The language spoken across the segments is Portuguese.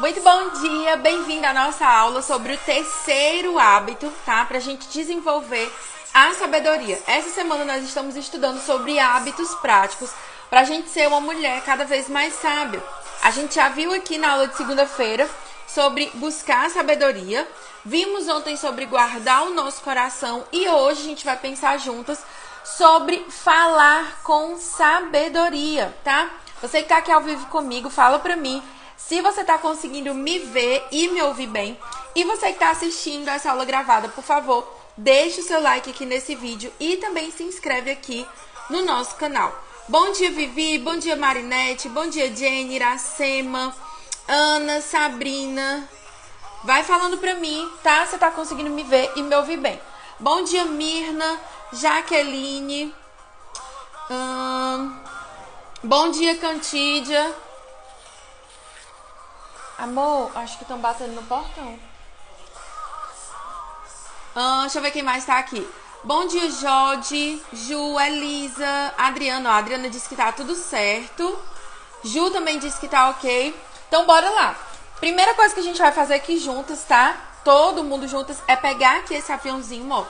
Muito bom dia, bem-vindo à nossa aula sobre o terceiro hábito, tá? Pra gente desenvolver a sabedoria. Essa semana nós estamos estudando sobre hábitos práticos pra gente ser uma mulher cada vez mais sábia. A gente já viu aqui na aula de segunda-feira sobre buscar a sabedoria, vimos ontem sobre guardar o nosso coração e hoje a gente vai pensar juntas sobre falar com sabedoria, tá? Você que tá aqui ao vivo comigo, fala pra mim se você tá conseguindo me ver e me ouvir bem. E você que tá assistindo essa aula gravada, por favor, deixe o seu like aqui nesse vídeo e também se inscreve aqui no nosso canal. Bom dia, Vivi, bom dia, Marinete, bom dia, Jenny, Iracema, Ana, Sabrina. Vai falando pra mim, tá? Você tá conseguindo me ver e me ouvir bem. Bom dia, Mirna, Jaqueline. Bom dia, Cantídia. Amor, acho que estão batendo no portão. Deixa eu ver quem mais tá aqui. Bom dia, Jode, Ju, Elisa, Adriana. Ó, a Adriana disse que tá tudo certo. Ju também disse que tá ok. Então, bora lá. Primeira coisa que a gente vai fazer aqui juntas, tá? Todo mundo juntas, é pegar aqui esse aviãozinho, ó,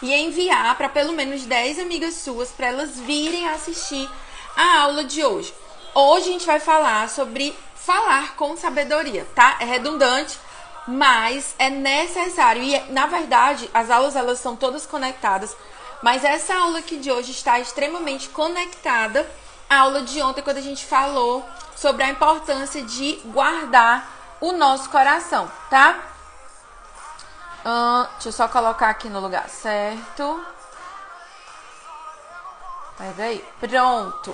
e enviar para pelo menos 10 amigas suas para elas virem assistir a aula de hoje. Hoje a gente vai falar sobre falar com sabedoria, tá? É redundante, mas é necessário. E, na verdade, as aulas, elas são todas conectadas. Mas essa aula aqui de hoje está extremamente conectada à aula de ontem, quando a gente falou sobre a importância de guardar o nosso coração, tá? Deixa eu só colocar aqui no lugar certo. Peraí. Pronto.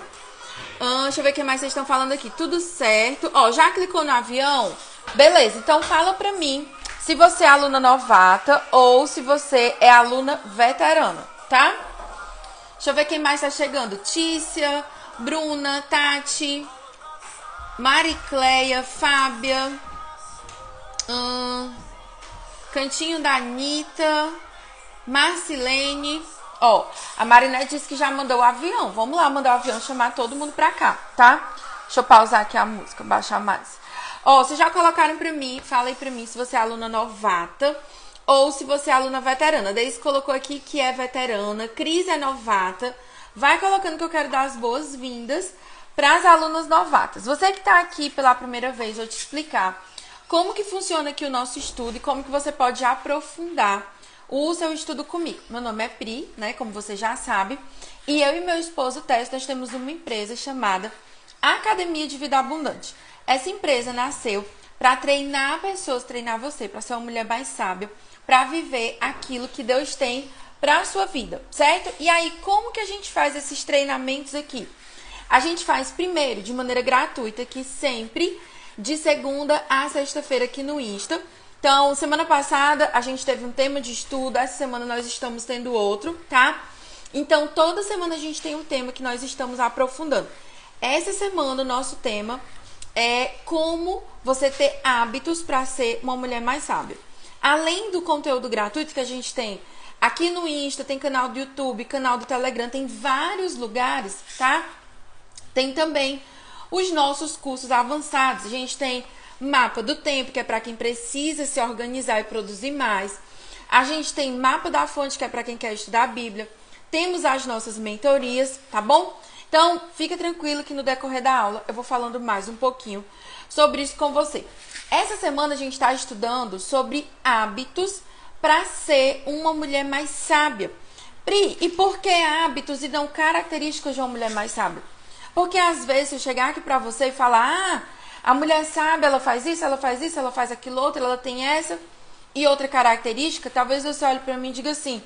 Deixa eu ver o que mais vocês estão falando aqui. Tudo certo. Ó, já clicou no avião? Beleza, então fala pra mim se você é aluna novata ou se você é aluna veterana, tá? Deixa eu ver quem mais tá chegando. Tícia, Bruna, Tati, Maricleia, Fábia, Cantinho da Anitta, Marcilene. Ó, a Marinette disse que já mandou o avião. Vamos lá mandar o avião, chamar todo mundo pra cá, tá? Deixa eu pausar aqui a música, baixar mais. Ó, vocês já colocaram pra mim, fala aí pra mim se você é aluna novata ou se você é aluna veterana. Deise colocou aqui que é veterana, Cris é novata. Vai colocando que eu quero dar as boas-vindas para as alunas novatas. Você que tá aqui pela primeira vez, eu vou te explicar como que funciona aqui o nosso estudo e como que você pode aprofundar o seu estudo comigo. Meu nome é Pri, né, como você já sabe, e eu e meu esposo Tess, nós temos uma empresa chamada Academia de Vida Abundante. Essa empresa nasceu para treinar pessoas, treinar você, para ser uma mulher mais sábia, para viver aquilo que Deus tem para a sua vida, certo? E aí, como que a gente faz esses treinamentos aqui? A gente faz primeiro de maneira gratuita, aqui sempre de segunda a sexta-feira aqui no Insta. Então, semana passada a gente teve um tema de estudo, essa semana nós estamos tendo outro, tá? Então, toda semana a gente tem um tema que nós estamos aprofundando. Essa semana o nosso tema é como você ter hábitos para ser uma mulher mais sábia. Além do conteúdo gratuito que a gente tem aqui no Insta, tem canal do YouTube, canal do Telegram, tem vários lugares, tá? Tem também os nossos cursos avançados. A gente tem mapa do tempo, que é para quem precisa se organizar e produzir mais. A gente tem mapa da fonte, que é para quem quer estudar a Bíblia. Temos as nossas mentorias, tá bom? Então, fica tranquilo que no decorrer da aula eu vou falando mais um pouquinho sobre isso com você. Essa semana a gente está estudando sobre hábitos para ser uma mulher mais sábia. Pri, e por que hábitos e não características de uma mulher mais sábia? Porque às vezes eu chegar aqui para você e falar, a mulher sábia, ela faz isso, ela faz isso, ela faz aquilo outro, ela tem essa e outra característica, talvez você olhe para mim e diga assim,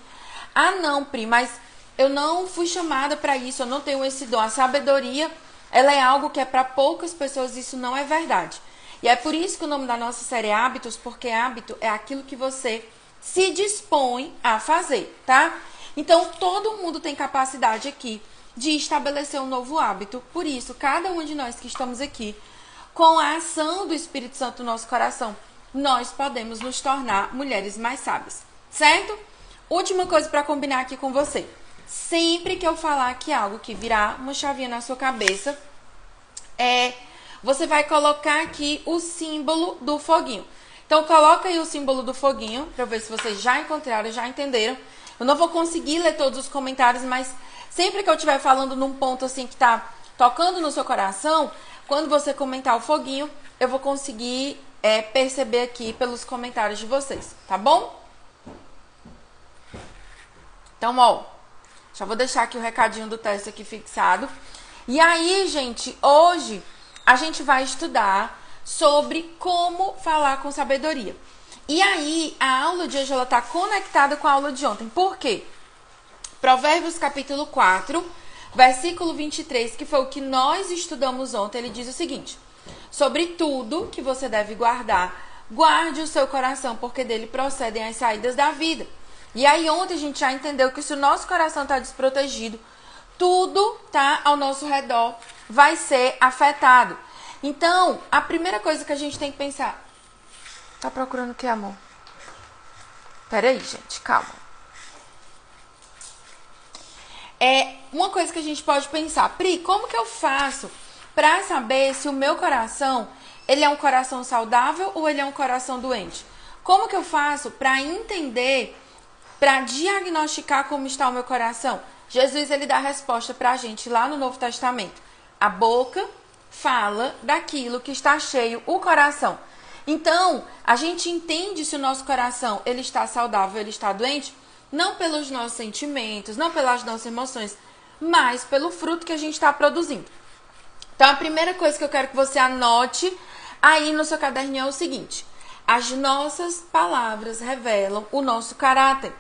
não, Pri, mas eu não fui chamada para isso, eu não tenho esse dom. A sabedoria, ela é algo que é para poucas pessoas, isso não é verdade. E é por isso que o nome da nossa série é Hábitos, porque hábito é aquilo que você se dispõe a fazer, tá? Então, todo mundo tem capacidade aqui de estabelecer um novo hábito. Por isso, cada um de nós que estamos aqui, com a ação do Espírito Santo no nosso coração, nós podemos nos tornar mulheres mais sábias, certo? Última coisa para combinar aqui com você. Sempre que eu falar aqui algo que virar uma chavinha na sua cabeça, você vai colocar aqui o símbolo do foguinho. Então, coloca aí o símbolo do foguinho, para eu ver se vocês já encontraram, já entenderam. Eu não vou conseguir ler todos os comentários, mas sempre que eu estiver falando num ponto assim que tá tocando no seu coração, quando você comentar o foguinho, eu vou conseguir perceber aqui pelos comentários de vocês, tá bom? Então, ó, já vou deixar aqui o recadinho do teste aqui fixado. E aí, gente, hoje a gente vai estudar sobre como falar com sabedoria. E aí, a aula de hoje, ela tá conectada com a aula de ontem. Por quê? Provérbios capítulo 4, versículo 23, que foi o que nós estudamos ontem, ele diz o seguinte: sobre tudo que você deve guardar, guarde o seu coração, porque dele procedem as saídas da vida. E aí ontem a gente já entendeu que se o nosso coração está desprotegido, tudo tá ao nosso redor vai ser afetado. Então, a primeira coisa que a gente tem que pensar... Tá procurando o que, amor? Peraí, gente, calma. Uma coisa que a gente pode pensar, Pri, como que eu faço para saber se o meu coração, ele é um coração saudável ou ele é um coração doente? Como que eu faço para entender, para diagnosticar como está o meu coração? Jesus, ele dá a resposta para a gente lá no Novo Testamento. A boca fala daquilo que está cheio o coração. Então, a gente entende se o nosso coração ele está saudável, ele está doente, não pelos nossos sentimentos, não pelas nossas emoções, mas pelo fruto que a gente está produzindo. Então, a primeira coisa que eu quero que você anote aí no seu caderninho é o seguinte: as nossas palavras revelam o nosso caráter.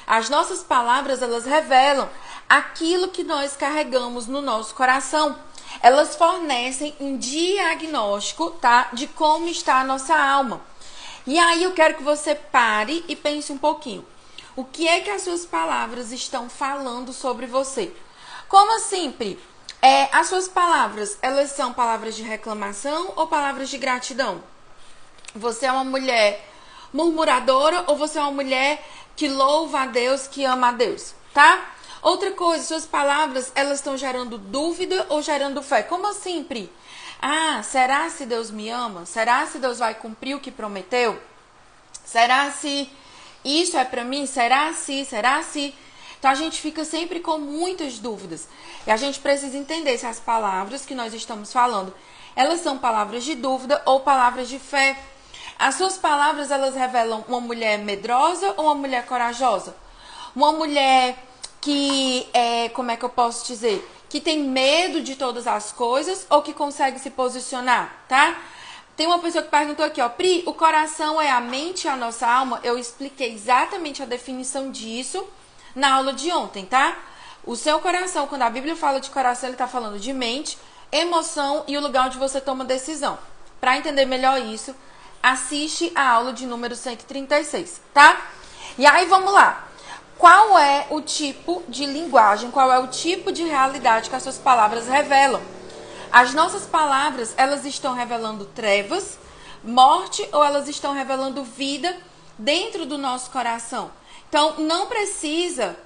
As nossas palavras, elas revelam aquilo que nós carregamos no nosso coração. Elas fornecem um diagnóstico, tá, de como está a nossa alma. E aí eu quero que você pare e pense um pouquinho. O que é que as suas palavras estão falando sobre você? Como assim, Pri? As suas palavras, elas são palavras de reclamação ou palavras de gratidão? Você é uma mulher murmuradora ou você é uma mulher que louva a Deus, que ama a Deus, tá? Outra coisa, suas palavras, elas estão gerando dúvida ou gerando fé? Como assim, Pri? Ah, será se Deus me ama? Será se Deus vai cumprir o que prometeu? Será se isso é pra mim? Será se? Será se? Então, a gente fica sempre com muitas dúvidas. E a gente precisa entender se as palavras que nós estamos falando, elas são palavras de dúvida ou palavras de fé. As suas palavras, elas revelam uma mulher medrosa ou uma mulher corajosa? Uma mulher que, como é que eu posso dizer? Que tem medo de todas as coisas ou que consegue se posicionar, tá? Tem uma pessoa que perguntou aqui, ó, Pri, o coração é a mente e a nossa alma? Eu expliquei exatamente a definição disso na aula de ontem, tá? O seu coração, quando a Bíblia fala de coração, ele tá falando de mente, emoção e o lugar onde você toma decisão. Para entender melhor isso, assiste a aula de número 136, tá? E aí, vamos lá. Qual é o tipo de linguagem, qual é o tipo de realidade que as suas palavras revelam? As nossas palavras, elas estão revelando trevas, morte, ou elas estão revelando vida dentro do nosso coração? Então, não precisa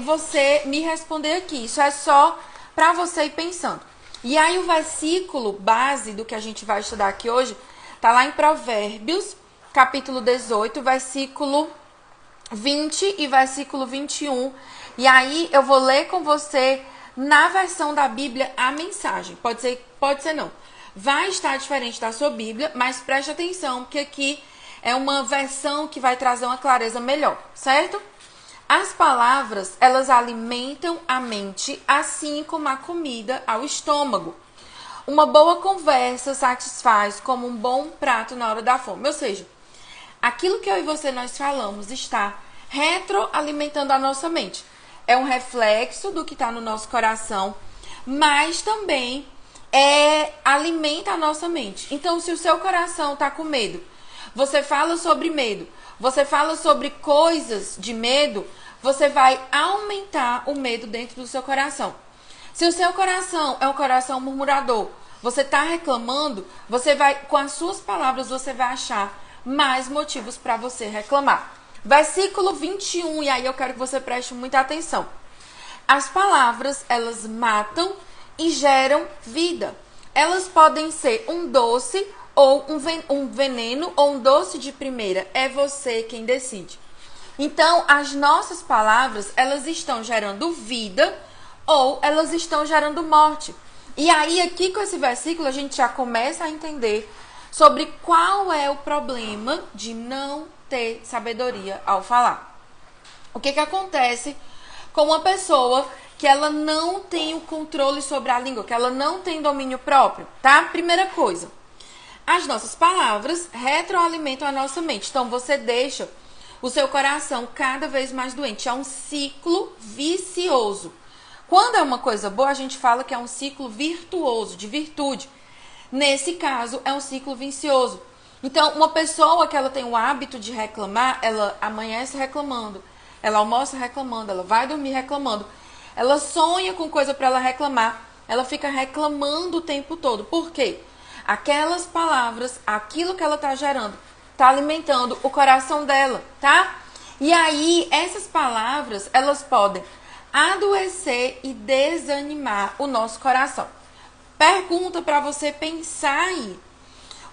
você me responder aqui. Isso é só para você ir pensando. E aí, o versículo base do que a gente vai estudar aqui hoje está lá em Provérbios, capítulo 18, versículo 20 e versículo 21. E aí, eu vou ler com você na versão da Bíblia a mensagem. Pode ser não. Vai estar diferente da sua Bíblia, mas preste atenção, porque aqui é uma versão que vai trazer uma clareza melhor, certo? As palavras, elas alimentam a mente, assim como a comida ao estômago. Uma boa conversa satisfaz como um bom prato na hora da fome. Ou seja, aquilo que eu e você nós falamos está retroalimentando a nossa mente. É um reflexo do que está no nosso coração, mas também alimenta a nossa mente. Então, se o seu coração está com medo, você fala sobre medo, você fala sobre coisas de medo, você vai aumentar o medo dentro do seu coração. Se o seu coração é um coração murmurador, você está reclamando, você vai, com as suas palavras, você vai achar mais motivos para você reclamar. Versículo 21, e aí eu quero que você preste muita atenção. As palavras, elas matam e geram vida. elas podem ser um doce ou um veneno ou um doce de primeira. É você quem decide. Então, as nossas palavras, elas estão gerando vida ou elas estão gerando morte. E aí, aqui com esse versículo, a gente já começa a entender sobre qual é o problema de não ter sabedoria ao falar. O que acontece com uma pessoa que ela não tem o controle sobre a língua, que ela não tem domínio próprio, tá? Primeira coisa, as nossas palavras retroalimentam a nossa mente. Então, você deixa o seu coração cada vez mais doente. É um ciclo vicioso. Quando é uma coisa boa, a gente fala que é um ciclo virtuoso, de virtude. Nesse caso, é um ciclo vicioso. Então, uma pessoa que ela tem o hábito de reclamar, ela amanhece reclamando, ela almoça reclamando, ela vai dormir reclamando, ela sonha com coisa para ela reclamar, ela fica reclamando o tempo todo. Por quê? Aquelas palavras, aquilo que ela está gerando, está alimentando o coração dela, tá? E aí, essas palavras, elas podem adoecer e desanimar o nosso coração. Pergunta para você pensar aí.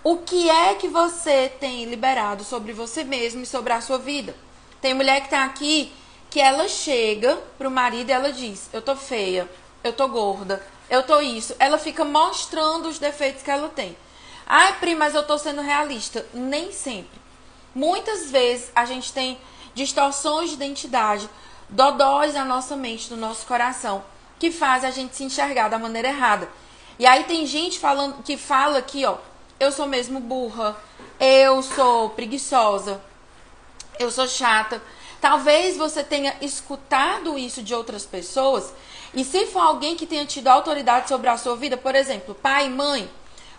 O que é que você tem liberado sobre você mesmo e sobre a sua vida? Tem mulher que tá aqui que ela chega pro marido e ela diz: eu tô feia, eu tô gorda, eu tô isso. Ela fica mostrando os defeitos que ela tem. Ai, Pri, mas eu tô sendo realista. Nem sempre. Muitas vezes a gente tem distorções de identidade, dodóis na nossa mente, no nosso coração, que faz a gente se enxergar da maneira errada. E aí tem gente que fala aqui, ó, eu sou mesmo burra, eu sou preguiçosa, eu sou chata. Talvez você tenha escutado isso de outras pessoas, e se for alguém que tenha tido autoridade sobre a sua vida, por exemplo, pai, mãe,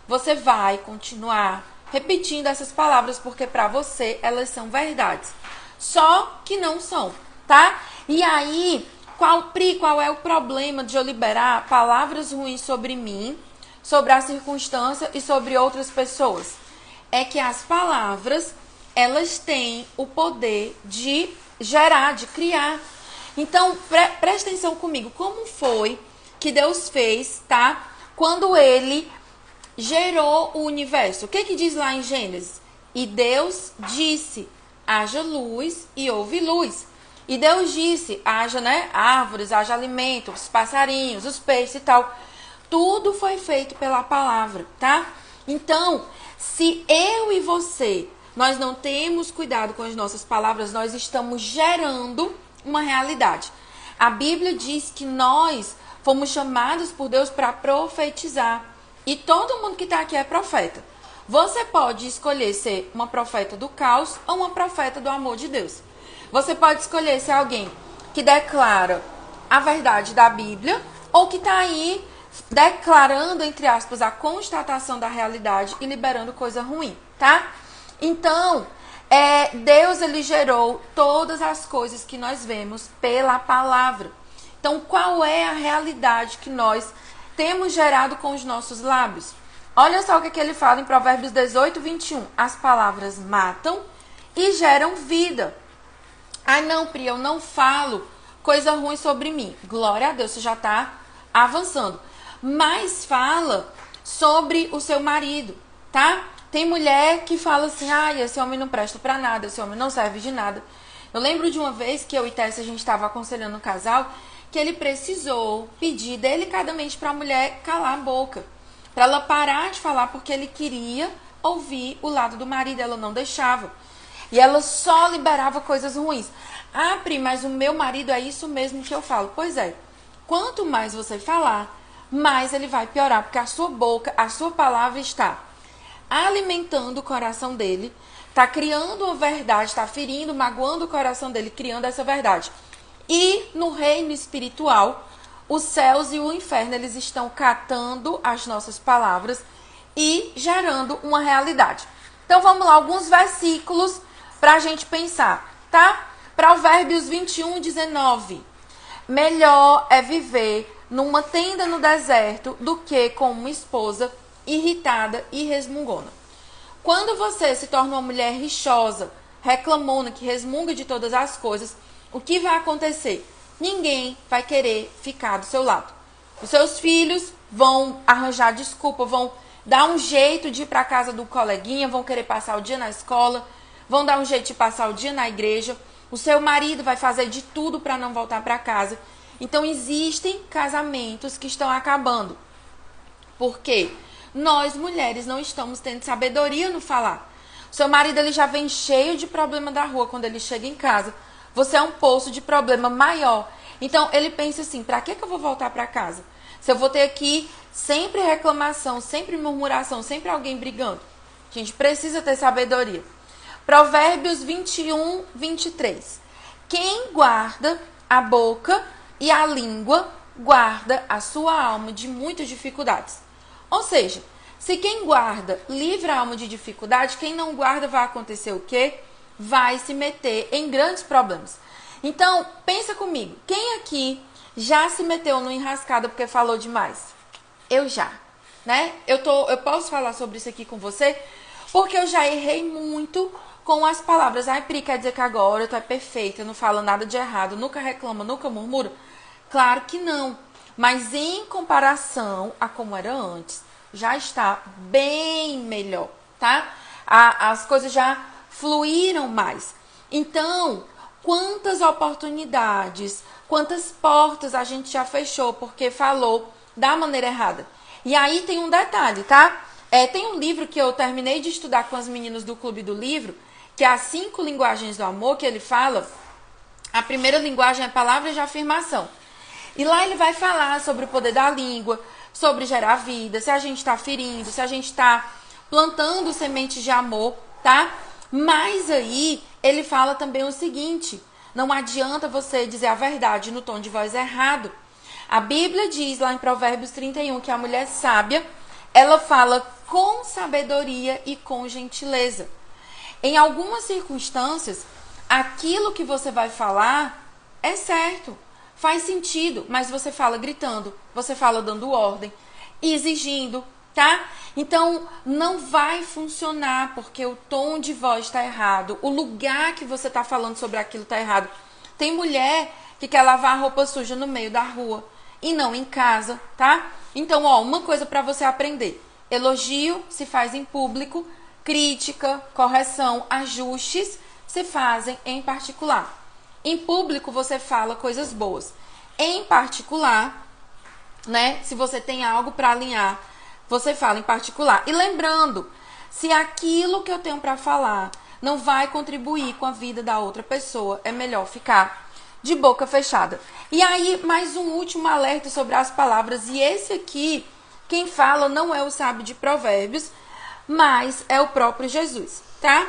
você vai continuar repetindo essas palavras, porque para você elas são verdades. Só que não são, tá? E aí, qual é o problema de eu liberar palavras ruins sobre mim, sobre a circunstância e sobre outras pessoas? É que as palavras, elas têm o poder de gerar, de criar. Então, presta atenção comigo. Como foi que Deus fez, tá? Quando ele gerou o universo. O que diz lá em Gênesis? E Deus disse, haja luz e houve luz. E Deus disse, haja, né, árvores, haja alimento, os passarinhos, os peixes e tal. Tudo foi feito pela palavra, tá? Então, se eu e você, nós não temos cuidado com as nossas palavras, nós estamos gerando uma realidade. A Bíblia diz que nós fomos chamados por Deus para profetizar. E todo mundo que está aqui é profeta. Você pode escolher ser uma profeta do caos ou uma profeta do amor de Deus. Você pode escolher ser alguém que declara a verdade da Bíblia ou que está aí declarando, entre aspas, a constatação da realidade e liberando coisa ruim, tá? Então, Deus, ele gerou todas as coisas que nós vemos pela palavra. Então, qual é a realidade que nós temos gerado com os nossos lábios? Olha só o que ele fala em Provérbios 18, 21. As palavras matam e geram vida. Ah, não, Pri, eu não falo coisa ruim sobre mim. Glória a Deus, você já está avançando. Mas fala sobre o seu marido, tá? Tem mulher que fala assim, esse homem não presta pra nada, esse homem não serve de nada. Eu lembro de uma vez que eu e Tessa, a gente estava aconselhando um casal, que ele precisou pedir delicadamente para a mulher calar a boca, para ela parar de falar, porque ele queria ouvir o lado do marido, ela não deixava. E ela só liberava coisas ruins. Ah, Pri, mas o meu marido é isso mesmo que eu falo. Pois é, quanto mais você falar, mais ele vai piorar, porque a sua boca, a sua palavra está alimentando o coração dele, está criando uma verdade, está ferindo, magoando o coração dele, criando essa verdade. E no reino espiritual, os céus e o inferno, eles estão catando as nossas palavras e gerando uma realidade. Então vamos lá, alguns versículos para a gente pensar, tá? Provérbios 21, 19. Melhor é viver numa tenda no deserto do que com uma esposa irritada e resmungona. Quando você se torna uma mulher rixosa, reclamona, que resmunga de todas as coisas, o que vai acontecer? Ninguém vai querer ficar do seu lado. Os seus filhos vão arranjar desculpa, vão dar um jeito de ir para casa do coleguinha, vão querer passar o dia na escola, vão dar um jeito de passar o dia na igreja. O seu marido vai fazer de tudo para não voltar para casa. Então existem casamentos que estão acabando. Por quê? Nós mulheres não estamos tendo sabedoria no falar. O seu marido ele já vem cheio de problema da rua quando ele chega em casa. Você é um poço de problema maior. Então ele pensa assim, para que eu vou voltar para casa? Se eu vou ter aqui sempre reclamação, sempre murmuração, sempre alguém brigando. A gente precisa ter sabedoria. Provérbios 21, 23. Quem guarda a boca e a língua guarda a sua alma de muitas dificuldades. Ou seja, se quem guarda livra a alma de dificuldade, quem não guarda vai acontecer o quê? Vai se meter em grandes problemas. Então, pensa comigo. Quem aqui já se meteu no enrascado porque falou demais? Eu já, né? Eu posso falar sobre isso aqui com você porque eu já errei muito com as palavras. Ai, Pri, quer dizer que agora tu é perfeita, não fala nada de errado, nunca reclama, nunca murmura? Claro que não. Mas em comparação a como era antes, já está bem melhor, tá? As coisas já fluíram mais. Então, quantas oportunidades, quantas portas a gente já fechou porque falou da maneira errada. E aí tem um detalhe, tá? Tem um livro que eu terminei de estudar com as meninas do Clube do Livro, que é as 5 linguagens do amor, que ele fala. A primeira linguagem é palavras de afirmação. E lá ele vai falar sobre o poder da língua, sobre gerar vida, se a gente está ferindo, se a gente está plantando sementes de amor, tá? Mas aí ele fala também o seguinte, não adianta você dizer a verdade no tom de voz errado. A Bíblia diz lá em Provérbios 31 que a mulher sábia, ela fala com sabedoria e com gentileza. Em algumas circunstâncias, aquilo que você vai falar é certo, faz sentido, mas você fala gritando, você fala dando ordem, exigindo, tá? Então, não vai funcionar porque o tom de voz está errado, o lugar que você está falando sobre aquilo está errado. Tem mulher que quer lavar a roupa suja no meio da rua e não em casa, tá? Então, uma coisa para você aprender. Elogio se faz em público, crítica, correção, ajustes se fazem em particular. Em público você fala coisas boas. Em particular, né, se você tem algo para alinhar, você fala em particular. E lembrando, se aquilo que eu tenho para falar não vai contribuir com a vida da outra pessoa, é melhor ficar de boca fechada. E aí, mais um último alerta sobre as palavras. E esse aqui, quem fala não é o sábio de Provérbios, mas é o próprio Jesus, tá?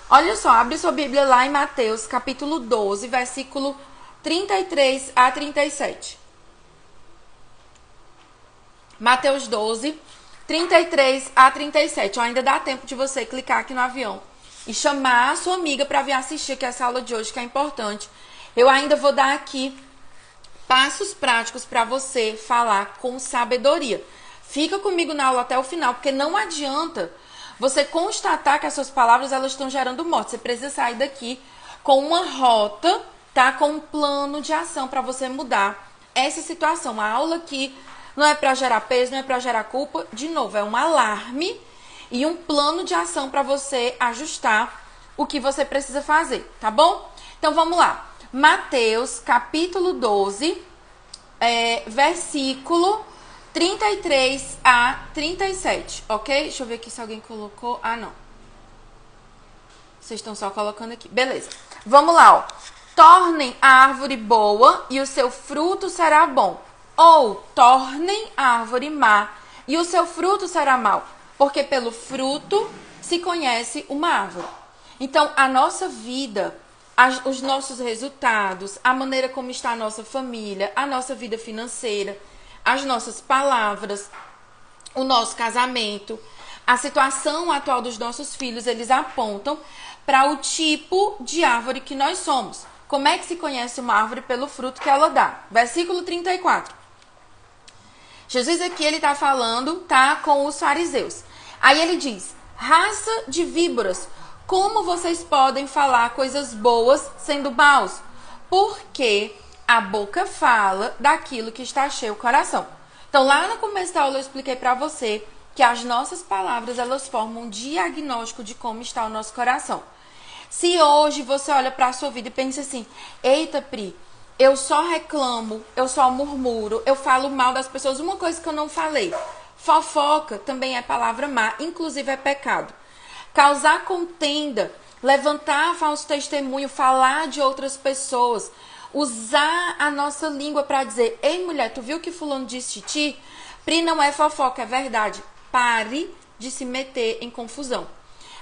Olha só, abre sua Bíblia lá em Mateus, capítulo 12, versículo 33 a 37. Mateus 12, 33 a 37. Ó, ainda dá tempo de você clicar aqui no avião e chamar a sua amiga para vir assistir aqui essa aula de hoje, que é importante. Eu ainda vou dar aqui passos práticos para você falar com sabedoria. Fica comigo na aula até o final, porque não adianta você constatar que as suas palavras elas estão gerando morte. Você precisa sair daqui com uma rota, tá? Com um plano de ação para você mudar essa situação. A aula aqui não é para gerar peso, não é para gerar culpa. De novo, é um alarme e um plano de ação para você ajustar o que você precisa fazer, tá bom? Então vamos lá. Mateus, capítulo 12, versículo 33 a 37, ok? Deixa eu ver aqui se alguém colocou. Ah, não. Vocês estão só colocando aqui. Beleza. Vamos lá, ó. Tornem a árvore boa e o seu fruto será bom. Ou tornem a árvore má e o seu fruto será mau. Porque pelo fruto se conhece uma árvore. Então, a nossa vida, os nossos resultados, a maneira como está a nossa família, a nossa vida financeira, as nossas palavras, o nosso casamento, a situação atual dos nossos filhos, eles apontam para o tipo de árvore que nós somos. Como é que se conhece uma árvore? Pelo fruto que ela dá. Versículo 34. Jesus aqui, ele está falando, tá, com os fariseus. Aí ele diz, raça de víboras, como vocês podem falar coisas boas sendo maus? Porque a boca fala daquilo que está cheio o coração. Então, lá no começo da aula eu expliquei para você que as nossas palavras, elas formam um diagnóstico de como está o nosso coração. Se hoje você olha para a sua vida e pensa assim, eita, Pri, eu só reclamo, eu só murmuro, eu falo mal das pessoas, uma coisa que eu não falei. Fofoca também é palavra má, inclusive é pecado. Causar contenda, levantar falso testemunho, falar de outras pessoas, usar a nossa língua para dizer, ei mulher, tu viu o que fulano disse de ti? Pri, não é fofoca, é verdade. Pare de se meter em confusão.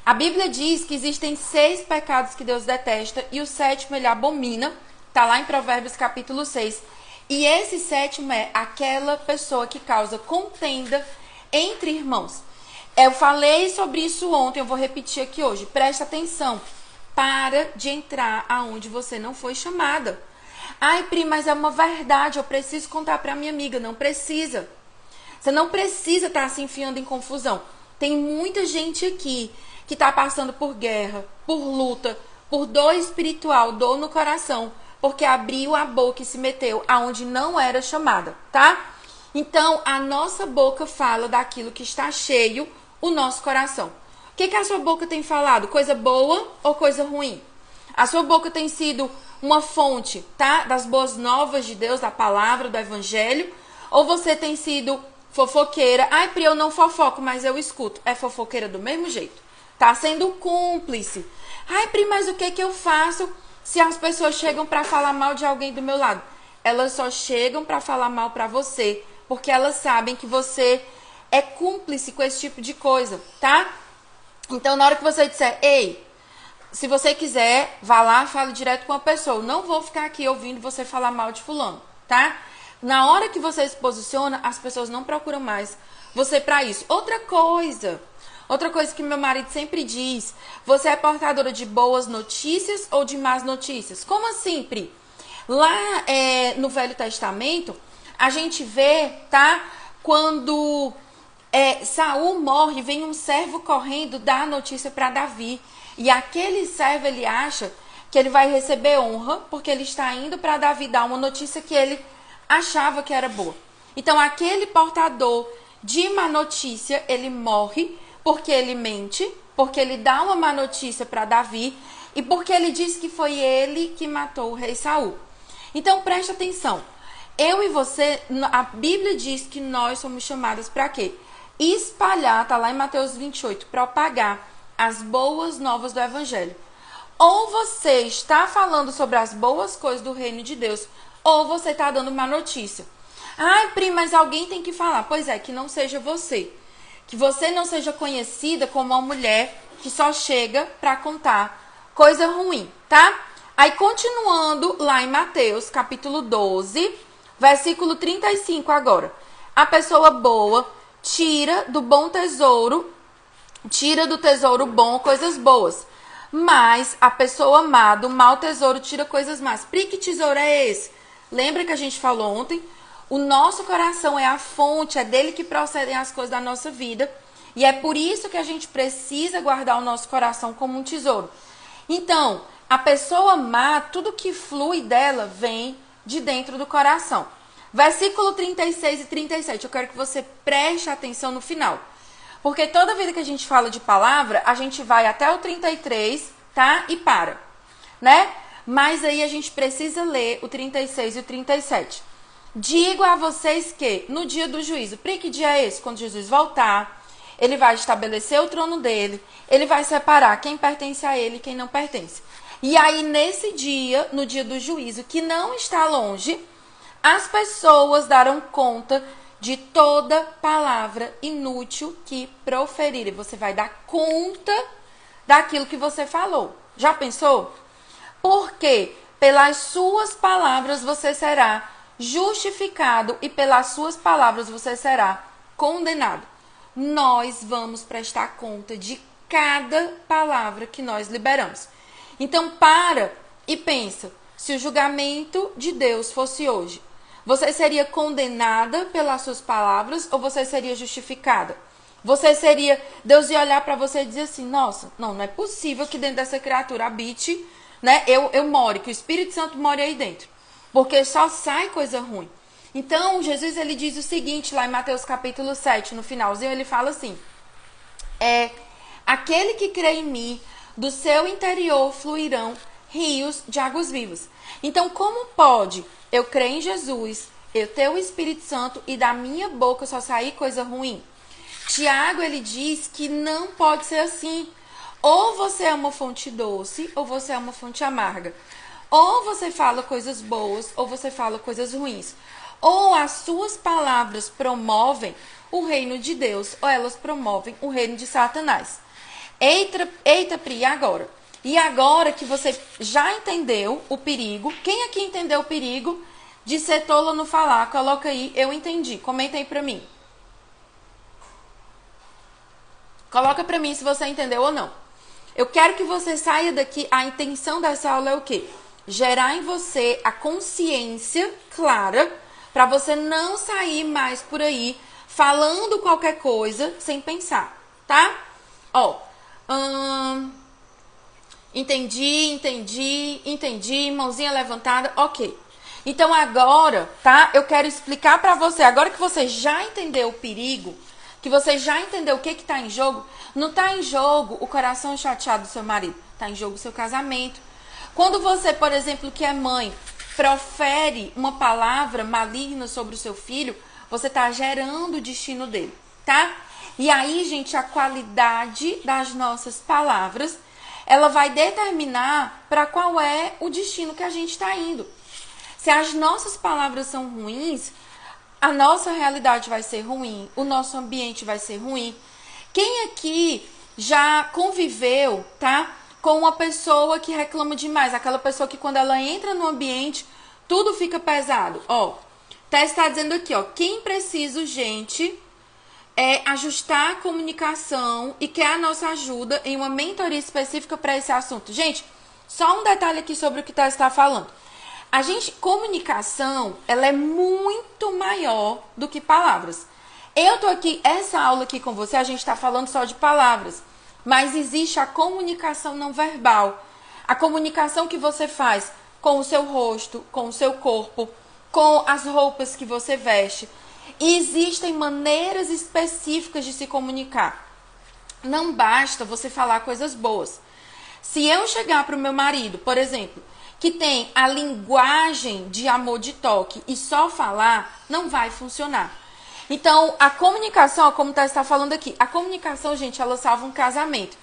A Bíblia diz que existem 6 pecados que Deus detesta e o 7º ele abomina. Está lá em Provérbios capítulo 6. E esse 7º é aquela pessoa que causa contenda entre irmãos. Eu falei sobre isso ontem, eu vou repetir aqui hoje. Presta atenção. Para de entrar aonde você não foi chamada. Ai, Pri, mas é uma verdade, eu preciso contar para minha amiga. Não precisa. Você não precisa estar se enfiando em confusão. Tem muita gente aqui que está passando por guerra, por luta, por dor espiritual, dor no coração, porque abriu a boca e se meteu aonde não era chamada, tá? Então, a nossa boca fala daquilo que está cheio o nosso coração. O que a sua boca tem falado? Coisa boa ou coisa ruim? A sua boca tem sido uma fonte, tá? Das boas novas de Deus, da palavra, do evangelho? Ou você tem sido fofoqueira? Ai, Pri, eu não fofoco, mas eu escuto. É fofoqueira do mesmo jeito. Tá sendo cúmplice. Ai, Pri, mas o que eu faço se as pessoas chegam para falar mal de alguém do meu lado? Elas só chegam para falar mal para você, porque elas sabem que você é cúmplice com esse tipo de coisa, tá? Então, na hora que você disser, ei, se você quiser, vá lá, fale direto com a pessoa. Eu não vou ficar aqui ouvindo você falar mal de fulano, tá? Na hora que você se posiciona, as pessoas não procuram mais você para isso. Outra coisa que meu marido sempre diz, você é portadora de boas notícias ou de más notícias? Como assim, Pri? Lá no Velho Testamento, a gente vê, tá? Quando Saul morre, vem um servo correndo dar a notícia para Davi. E aquele servo, ele acha que ele vai receber honra, porque ele está indo para Davi dar uma notícia que ele achava que era boa. Então, aquele portador de má notícia, ele morre porque ele mente, porque ele dá uma má notícia para Davi e porque ele diz que foi ele que matou o rei Saul. Então, preste atenção. Eu e você, a Bíblia diz que nós somos chamadas para quê? Espalhar, tá lá em Mateus 28, propagar as boas novas do evangelho. Ou você está falando sobre as boas coisas do reino de Deus, ou você está dando má notícia. Ai, Pri, mas alguém tem que falar. Pois é, que não seja você. Que você não seja conhecida como uma mulher que só chega para contar coisa ruim, tá? Aí, continuando lá em Mateus, capítulo 12, versículo 35 agora. A pessoa boa tira do tesouro bom coisas boas. Mas a pessoa má do mau tesouro tira coisas más. Pri, que tesouro é esse? Lembra que a gente falou ontem? O nosso coração é a fonte, é dele que procedem as coisas da nossa vida. E é por isso que a gente precisa guardar o nosso coração como um tesouro. Então, a pessoa má, tudo que flui dela vem de dentro do coração. Versículo 36 e 37, eu quero que você preste atenção no final. Porque toda vida que a gente fala de palavra, a gente vai até o 33, tá? E para, né? Mas aí a gente precisa ler o 36 e o 37. Digo a vocês que, no dia do juízo, Pri, que dia é esse? Quando Jesus voltar, ele vai estabelecer o trono dele, ele vai separar quem pertence a ele e quem não pertence. E aí, nesse dia, no dia do juízo, que não está longe, as pessoas darão conta de toda palavra inútil que proferirem. Você vai dar conta daquilo que você falou. Já pensou? Porque pelas suas palavras você será justificado e pelas suas palavras você será condenado. Nós vamos prestar conta de cada palavra que nós liberamos. Então para e pensa, se o julgamento de Deus fosse hoje, você seria condenada pelas suas palavras ou você seria justificada? Você seria, Deus ia olhar para você e dizer assim, nossa, não é possível que dentro dessa criatura habite, né, eu more, que o Espírito Santo more aí dentro. Porque só sai coisa ruim. Então, Jesus ele diz o seguinte lá em Mateus capítulo 7, no finalzinho, ele fala assim: aquele que crê em mim, do seu interior fluirão rios de águas vivas. Então, como pode eu crer em Jesus, eu ter o Espírito Santo e da minha boca só sair coisa ruim? Tiago, ele diz que não pode ser assim. Ou você é uma fonte doce, ou você é uma fonte amarga. Ou você fala coisas boas, ou você fala coisas ruins. Ou as suas palavras promovem o reino de Deus, ou elas promovem o reino de Satanás. Eita, Pri, agora? E agora que você já entendeu o perigo, quem aqui entendeu o perigo de ser tola no falar? Coloca aí, eu entendi. Comenta aí pra mim. Coloca pra mim se você entendeu ou não. Eu quero que você saia daqui, a intenção dessa aula é o quê? Gerar em você a consciência clara para você não sair mais por aí falando qualquer coisa sem pensar, tá? Ó, entendi, mãozinha levantada, ok. Então agora, tá? Eu quero explicar pra você, agora que você já entendeu o perigo, que você já entendeu o que tá em jogo, não tá em jogo o coração chateado do seu marido, tá em jogo o seu casamento. Quando você, por exemplo, que é mãe, profere uma palavra maligna sobre o seu filho, você tá gerando o destino dele, tá? E aí, gente, a qualidade das nossas palavras, ela vai determinar para qual é o destino que a gente está indo. Se as nossas palavras são ruins, a nossa realidade vai ser ruim, o nosso ambiente vai ser ruim. Quem aqui já conviveu, tá, com uma pessoa que reclama demais? Aquela pessoa que quando ela entra no ambiente, tudo fica pesado. Ó, Tess está dizendo aqui, ó, quem precisa, gente, é ajustar a comunicação e quer a nossa ajuda em uma mentoria específica para esse assunto. Gente, só um detalhe aqui sobre o que Tess está falando. Comunicação, ela é muito maior do que palavras. Eu tô aqui, essa aula aqui com você, a gente tá falando só de palavras. Mas existe a comunicação não verbal. A comunicação que você faz com o seu rosto, com o seu corpo, com as roupas que você veste. E existem maneiras específicas de se comunicar. Não basta você falar coisas boas. Se eu chegar pro meu marido, por exemplo, que tem a linguagem de amor de toque e só falar, não vai funcionar. Então, a comunicação, como tá está falando aqui, a comunicação, gente, ela salva um casamento.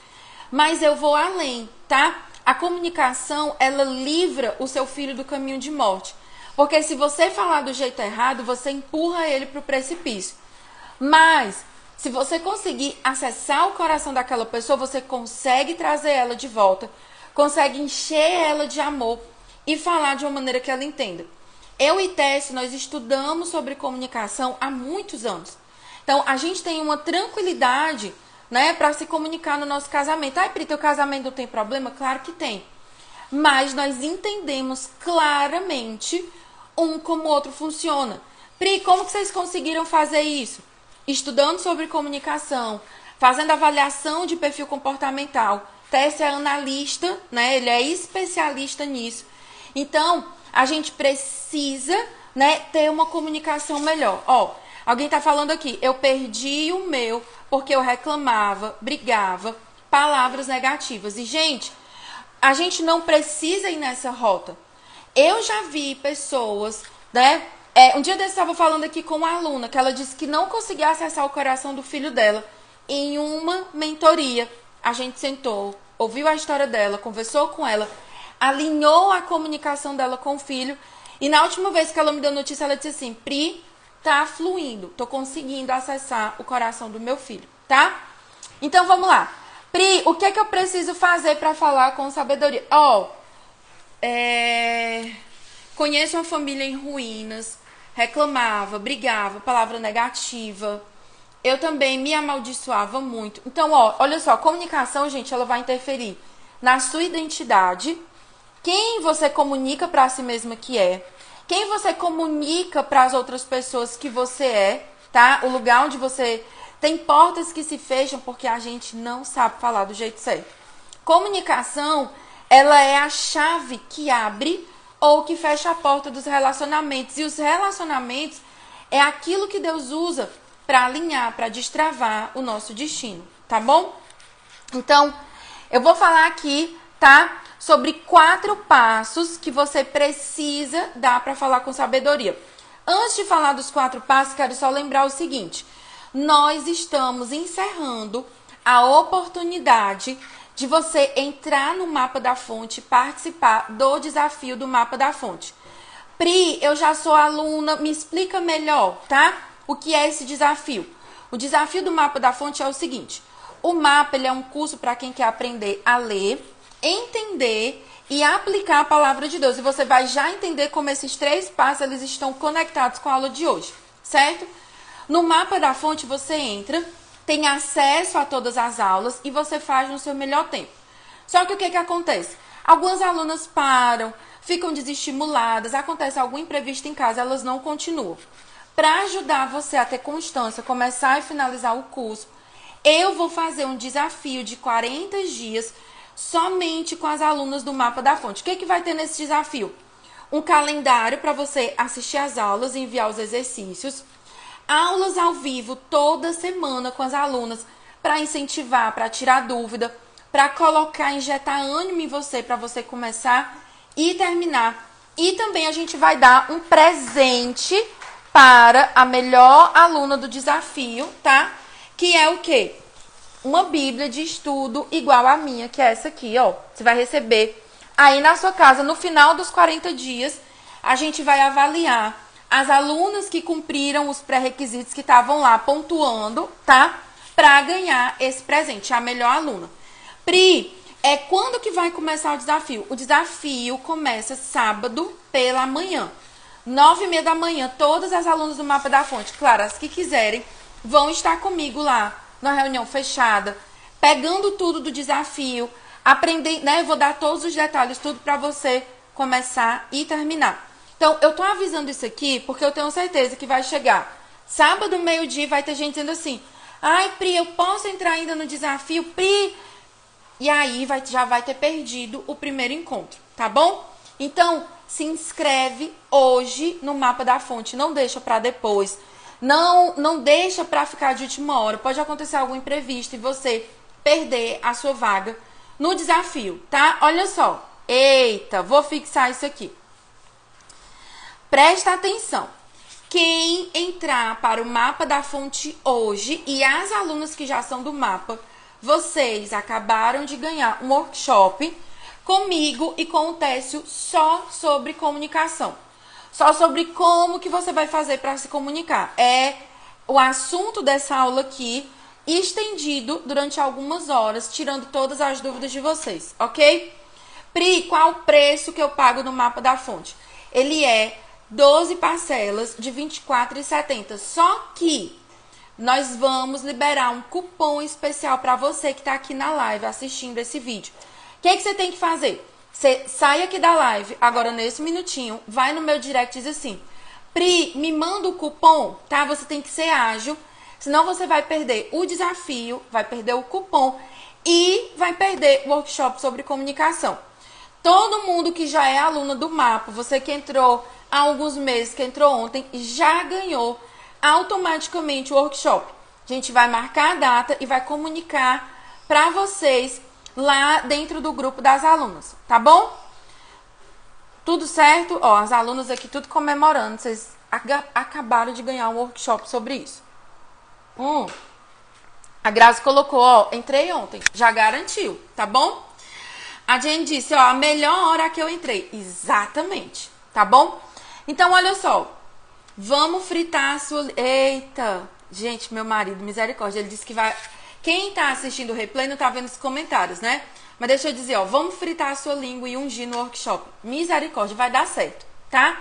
Mas eu vou além, tá? A comunicação, ela livra o seu filho do caminho de morte. Porque se você falar do jeito errado, você empurra ele pro precipício. Mas, se você conseguir acessar o coração daquela pessoa, você consegue trazer ela de volta, consegue encher ela de amor e falar de uma maneira que ela entenda. Eu e Tess, nós estudamos sobre comunicação há muitos anos. Então, a gente tem uma tranquilidade, né, para se comunicar no nosso casamento. Ai, Pri, teu casamento não tem problema? Claro que tem. Mas nós entendemos claramente como o outro funciona. Pri, como que vocês conseguiram fazer isso? Estudando sobre comunicação, fazendo avaliação de perfil comportamental. Tess é analista, né? Ele é especialista nisso. Então, a gente precisa, né, ter uma comunicação melhor. Ó, alguém tá falando aqui, eu perdi o meu porque eu reclamava, brigava, palavras negativas. E, gente, a gente não precisa ir nessa rota. Eu já vi pessoas, né? Um dia desse eu estava falando aqui com uma aluna, que ela disse que não conseguia acessar o coração do filho dela em uma mentoria. A gente sentou, ouviu a história dela, conversou com ela, alinhou a comunicação dela com o filho. E na última vez que ela me deu notícia, ela disse assim, Pri, tá fluindo, tô conseguindo acessar o coração do meu filho, tá? Então vamos lá. Pri, o que é que eu preciso fazer para falar com sabedoria? Conheço uma família em ruínas, reclamava, brigava, palavra negativa. Eu também me amaldiçoava muito. Então, olha só, a comunicação, gente, ela vai interferir na sua identidade, quem você comunica para si mesma que é, quem você comunica para as outras pessoas que você é, tá? O lugar onde você... Tem portas que se fecham porque a gente não sabe falar do jeito certo. Comunicação, ela é a chave que abre ou que fecha a porta dos relacionamentos. E os relacionamentos é aquilo que Deus usa para alinhar, para destravar o nosso destino, tá bom? Então, eu vou falar aqui, tá? Sobre 4 passos que você precisa dar para falar com sabedoria. Antes de falar dos 4 passos, quero só lembrar o seguinte. Nós estamos encerrando a oportunidade de você entrar no Mapa da Fonte e participar do desafio do Mapa da Fonte. Pri, eu já sou aluna, me explica melhor, tá? O que é esse desafio? O desafio do Mapa da Fonte é o seguinte. O mapa ele é um curso para quem quer aprender a ler, entender e aplicar a palavra de Deus. E você vai já entender como esses 3 passos eles estão conectados com a aula de hoje, certo? No Mapa da Fonte você entra, tem acesso a todas as aulas e você faz no seu melhor tempo. Só que o que acontece? Algumas alunas param, ficam desestimuladas, acontece algum imprevisto em casa, elas não continuam. Para ajudar você a ter constância, começar e finalizar o curso, eu vou fazer um desafio de 40 dias somente com as alunas do Mapa da Fonte. O que vai ter nesse desafio? Um calendário para você assistir às aulas e enviar os exercícios. Aulas ao vivo toda semana com as alunas para incentivar, para tirar dúvida, para colocar, injetar ânimo em você, para você começar e terminar. E também a gente vai dar um presente para a melhor aluna do desafio, tá? Que é o quê? Uma Bíblia de estudo igual a minha, que é essa aqui, ó. Você vai receber aí na sua casa. No final dos 40 dias, a gente vai avaliar as alunas que cumpriram os pré-requisitos que estavam lá pontuando, tá? Para ganhar esse presente, a melhor aluna. Pri, quando que vai começar o desafio? O desafio começa sábado pela manhã. 9h30 da manhã, todas as alunas do Mapa da Fonte, claro, as que quiserem, vão estar comigo lá, na reunião fechada, pegando tudo do desafio, aprendendo, né? Eu vou dar todos os detalhes, tudo para você começar e terminar. Então, eu tô avisando isso aqui porque eu tenho certeza que vai chegar sábado, meio-dia, vai ter gente dizendo assim, ai, Pri, eu posso entrar ainda no desafio, Pri? E aí já vai ter perdido o primeiro encontro, tá bom? Então, se inscreve hoje no Mapa da Fonte, não deixa para depois. Não deixa para ficar de última hora. Pode acontecer algum imprevisto e você perder a sua vaga no desafio, tá? Olha só. Eita, vou fixar isso aqui. Presta atenção. Quem entrar para o Mapa da Fonte hoje e as alunas que já são do mapa, vocês acabaram de ganhar um workshop comigo e com o Técio só sobre comunicação. Só sobre como que você vai fazer para se comunicar. É o assunto dessa aula aqui, estendido durante algumas horas, tirando todas as dúvidas de vocês, ok? Pri, qual o preço que eu pago no Mapa da Fonte? Ele é 12 parcelas de R$ 24,70. Só que nós vamos liberar um cupom especial para você que está aqui na live assistindo esse vídeo. O que você tem que fazer? Você sai aqui da live, agora nesse minutinho, vai no meu direct e diz assim, Pri, me manda o cupom, tá? Você tem que ser ágil, senão você vai perder o desafio, vai perder o cupom e vai perder o workshop sobre comunicação. Todo mundo que já é aluna do Mapa, você que entrou há alguns meses, que entrou ontem, já ganhou automaticamente o workshop. A gente vai marcar a data e vai comunicar para vocês lá dentro do grupo das alunas, tá bom? Tudo certo? Ó, as alunas aqui tudo comemorando, vocês acabaram de ganhar um workshop sobre isso. A Grazi colocou, ó, entrei ontem, já garantiu, tá bom? A Jane disse, ó, a melhor hora que eu entrei. Exatamente, tá bom? Então, olha só, vamos fritar a sua... Eita, gente, meu marido, misericórdia, ele disse que vai... Quem tá assistindo o replay não tá vendo os comentários, né? Mas deixa eu dizer, ó, vamos fritar a sua língua e ungir no workshop. Misericórdia, vai dar certo, tá?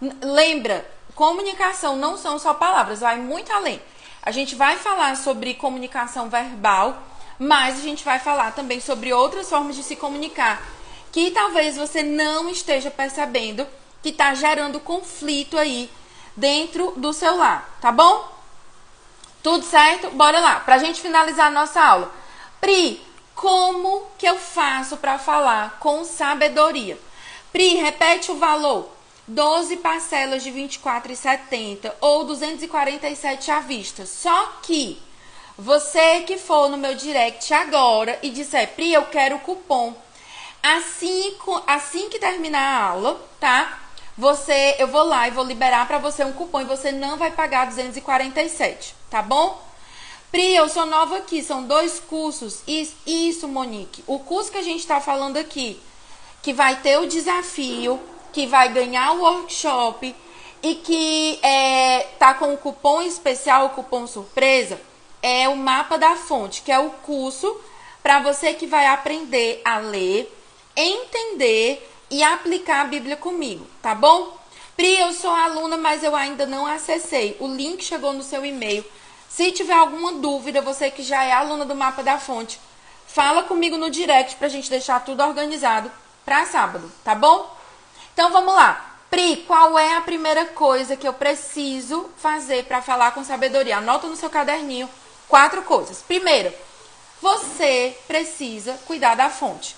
Lembra, comunicação não são só palavras, vai muito além. A gente vai falar sobre comunicação verbal, mas a gente vai falar também sobre outras formas de se comunicar, que talvez você não esteja percebendo, que tá gerando conflito aí dentro do seu lar, tá bom? Tudo certo? Bora lá, pra gente finalizar a nossa aula. Pri, como que eu faço para falar com sabedoria? Pri, repete o valor. 12 parcelas de R$ 24,70 ou 247 à vista. Só que você que for no meu direct agora e disser, Pri, eu quero o cupom. Assim que terminar a aula, tá? Eu vou lá e vou liberar para você um cupom e você não vai pagar 247, tá bom? Pri, eu sou nova aqui, são 2 cursos. Isso, Monique. O curso que a gente tá falando aqui, que vai ter o desafio, que vai ganhar o workshop e que tá com o cupom especial, o cupom surpresa, é o Mapa da Fonte, que é o curso para você que vai aprender a ler, entender e aplicar a Bíblia comigo, tá bom? Pri, eu sou aluna, mas eu ainda não acessei. O link chegou no seu e-mail. Se tiver alguma dúvida, você que já é aluna do Mapa da Fonte, fala comigo no direct pra gente deixar tudo organizado para sábado, tá bom? Então vamos lá. Pri, qual é a primeira coisa que eu preciso fazer para falar com sabedoria? Anota no seu caderninho 4 coisas. Primeiro, você precisa cuidar da fonte.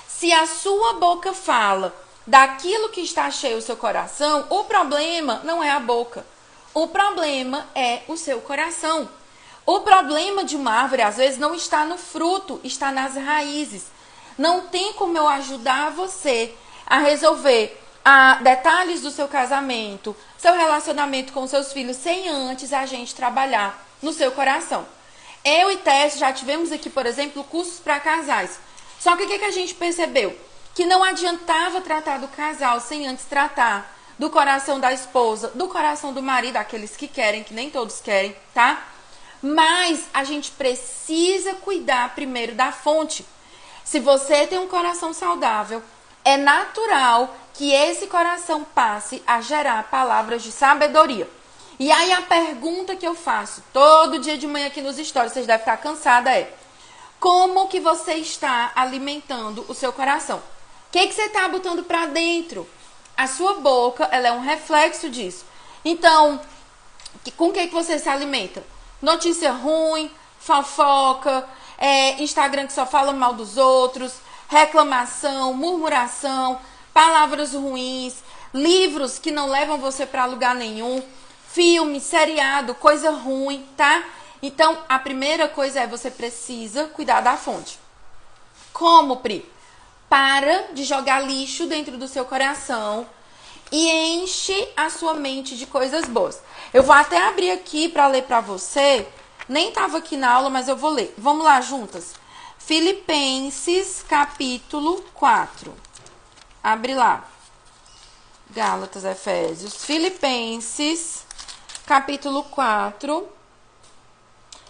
Se a sua boca fala daquilo que está cheio o seu coração, o problema não é a boca. O problema é o seu coração. O problema de uma árvore, às vezes, não está no fruto, está nas raízes. Não tem como eu ajudar você a resolver detalhes do seu casamento, seu relacionamento com seus filhos, sem antes a gente trabalhar no seu coração. Eu e Tess já tivemos aqui, por exemplo, cursos para casais. Só que o que a gente percebeu? Que não adiantava tratar do casal sem antes tratar do coração da esposa, do coração do marido, aqueles que querem, que nem todos querem, tá? Mas a gente precisa cuidar primeiro da fonte. Se você tem um coração saudável, é natural que esse coração passe a gerar palavras de sabedoria. E aí a pergunta que eu faço todo dia de manhã aqui nos stories, vocês devem estar cansada, é: como que você está alimentando o seu coração? O que você está botando para dentro? A sua boca, ela é um reflexo disso. Então, com o que você se alimenta? Notícia ruim, fofoca, Instagram que só fala mal dos outros, reclamação, murmuração, palavras ruins, livros que não levam você para lugar nenhum, filme, seriado, coisa ruim, tá? Então, a primeira coisa é você precisa cuidar da fonte. Como, Pri? Para de jogar lixo dentro do seu coração e enche a sua mente de coisas boas. Eu vou até abrir aqui para ler para você. Nem estava aqui na aula, mas eu vou ler. Vamos lá juntas. Filipenses, capítulo 4. Abre lá. Gálatas, Efésios. Filipenses, capítulo 4.